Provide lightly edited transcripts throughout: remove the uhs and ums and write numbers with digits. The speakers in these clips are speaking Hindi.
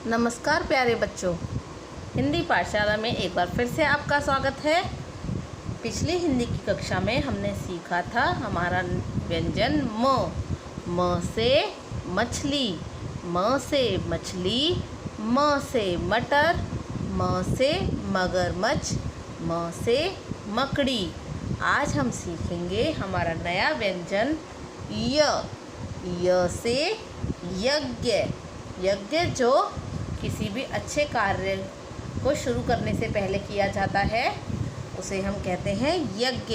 नमस्कार प्यारे बच्चों, हिंदी पाठशाला में एक बार फिर से आपका स्वागत है। पिछली हिंदी की कक्षा में हमने सीखा था हमारा व्यंजन म से मछली, म से मछली, म से मटर, म से मगरमच्छ, म से मकड़ी। आज हम सीखेंगे हमारा नया व्यंजन य से यज्ञ। यज्ञ जो किसी भी अच्छे कार्य को शुरू करने से पहले किया जाता है उसे हम कहते हैं यज्ञ।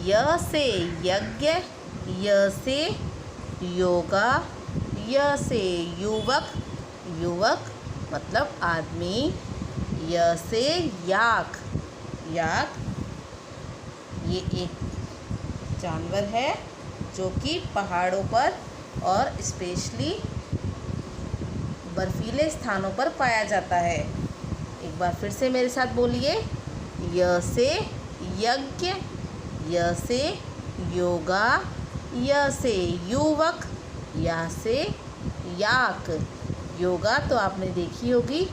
य से यज्ञ, य से योगा, य से युवक, युवक मतलब आदमी, य से याक, याक ये एक जानवर है जो कि पहाड़ों पर और स्पेशली बर्फीले स्थानों पर पाया जाता है। एक बार फिर से मेरे साथ बोलिए, य से यज्ञ, य से योगा, य से युवक, या से याक। योगा तो आपने देखी होगी,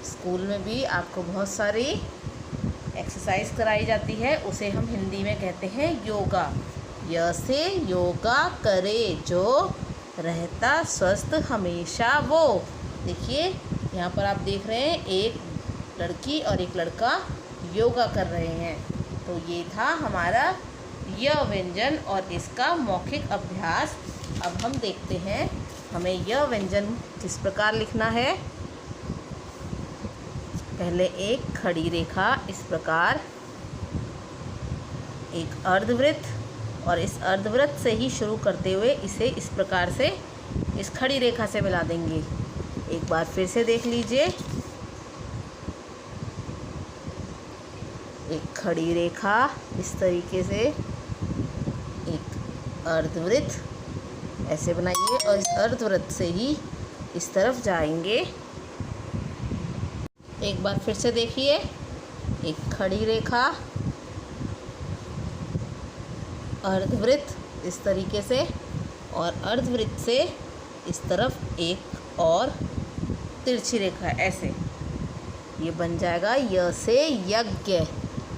स्कूल में भी आपको बहुत सारी एक्सरसाइज कराई जाती है, उसे हम हिंदी में कहते हैं योगा। य से योगा करे जो रहता स्वस्थ हमेशा वो। देखिए यहाँ पर आप देख रहे हैं एक लड़की और एक लड़का योगा कर रहे हैं। तो ये था हमारा य व्यंजन और इसका मौखिक अभ्यास। अब हम देखते हैं हमें यह व्यंजन किस प्रकार लिखना है। पहले एक खड़ी रेखा इस प्रकार, एक अर्धवृत्त, और इस अर्धवृत्त से ही शुरू करते हुए इसे इस प्रकार से इस खड़ी रेखा से मिला देंगे। एक बार फिर से देख लीजिए, एक खड़ी रेखा इस तरीके से, एक अर्धवृत्त ऐसे बनाइए और इस अर्धवृत्त से ही इस तरफ जाएंगे। एक बार फिर से देखिए, एक खड़ी रेखा, अर्धवृत्त इस तरीके से, और अर्धवृत्त से इस तरफ एक और तिरछी रेखा ऐसे, ये बन जाएगा य से यज्ञ।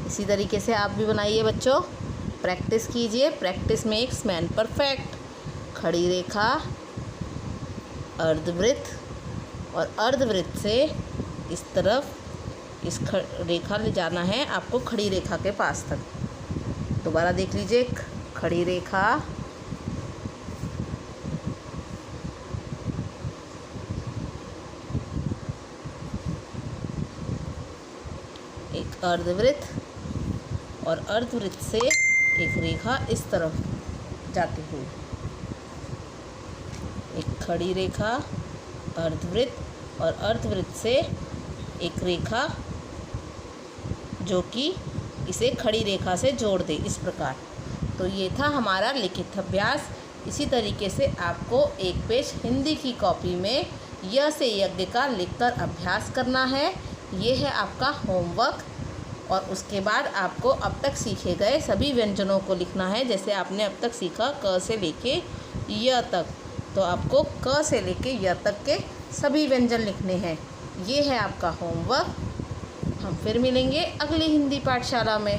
इसी तरीके से आप भी बनाइए बच्चों, प्रैक्टिस कीजिए। Practice makes man perfect. खड़ी रेखा, अर्धवृत्त, और अर्धवृत्त से इस तरफ इस रेखा ले जाना है आपको खड़ी रेखा के पास तक। दोबारा देख लीजिए, खड़ी रेखा, एक अर्धवृत्त, और अर्धवृत्त से एक रेखा इस तरफ जाती हुई, एक खड़ी रेखा, अर्धवृत्त, और अर्धवृत्त से एक रेखा जो कि इसे खड़ी रेखा से जोड़ दे इस प्रकार। तो ये था हमारा लिखित अभ्यास। इसी तरीके से आपको एक पेज हिंदी की कॉपी में य से यज्ञ का लिखकर अभ्यास करना है। ये है आपका होमवर्क। और उसके बाद आपको अब तक सीखे गए सभी व्यंजनों को लिखना है। जैसे आपने अब तक सीखा क से लेके य तक, तो आपको क से लेके य तक के सभी व्यंजन लिखने हैं। ये है आपका होमवर्क। हम फिर मिलेंगे अगली हिंदी पाठशाला में।